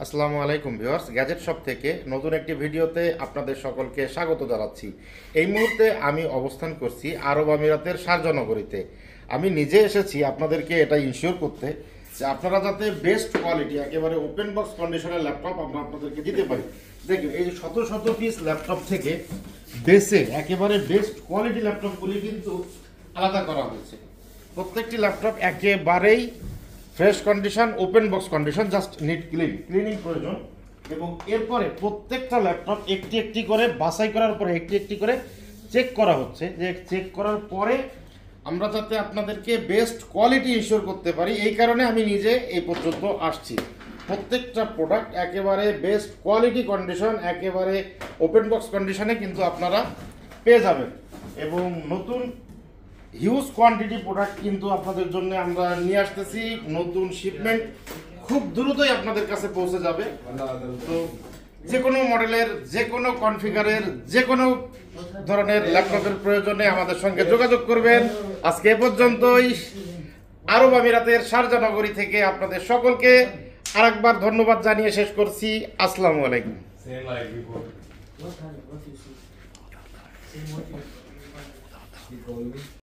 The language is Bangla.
আসসালামু আলাইকুম ভিউয়ার্স, গ্যাজেট শপ থেকে নতুন একটি ভিডিওতে আপনাদের সকলকে স্বাগত জানাচ্ছি। এই মুহূর্তে আমি অবস্থান করছি আরব আমিরাতের শারজাহ নগরীতে। আমি নিজে এসেছি আপনাদেরকে এটা ইনশিওর করতে যে আপনারা যাতে বেস্ট কোয়ালিটি একেবারে ওপেন বক্স কন্ডিশনের ল্যাপটপ আমরা আপনাদেরকে দিতে পারি। দেখুন, এই যে শত শত পিস ল্যাপটপ থেকে বেসে একেবারে বেস্ট কোয়ালিটি ল্যাপটপগুলি কিন্তু আলাদা করা হয়েছে। প্রত্যেকটি ল্যাপটপ একেবারেই fresh condition, open box condition, just neat cleaning প্রয়োজন। এবং এরপরে প্রত্যেকটা ল্যাপটপ একটি একটি করে বাছাই করার পরে একটি একটি করে চেক করা হচ্ছে, যে চেক করার পরে আমরা যাতে আপনাদেরকে বেস্ট কোয়ালিটি ইনশিওর করতে পারি। এই কারণে আমি নিজে এই পর্যন্ত আসছি। প্রত্যেকটা প্রোডাক্ট একেবারে বেস্ট কোয়ালিটি কন্ডিশন, একেবারে ওপেন বক্স কন্ডিশনে কিন্তু আপনারা পেয়ে যাবেন। এবং নতুন হিউজ কোয়ান্টিটি প্রোডাক্ট কিন্তু আপনাদের জন্য আমরা নিয়ে আসতেছি। নতুন শিপমেন্ট খুব দ্রুতই আপনাদের কাছে পৌঁছে যাবে। তো যে কোনো মডেলের, যে কোনো কনফিগারের, যে কোনো ধরনের ল্যাপটপের প্রয়োজনে আমাদের সঙ্গে যোগাযোগ করবেন। আজকে এ পর্যন্তই। আরব আমিরাতের শারজাহ নগরী থেকে আপনাদের সকলকে আরেকবার ধন্যবাদ জানিয়ে শেষ করছি। আসসালামু আলাইকুম। Same like before. What kind of what you see? Same what you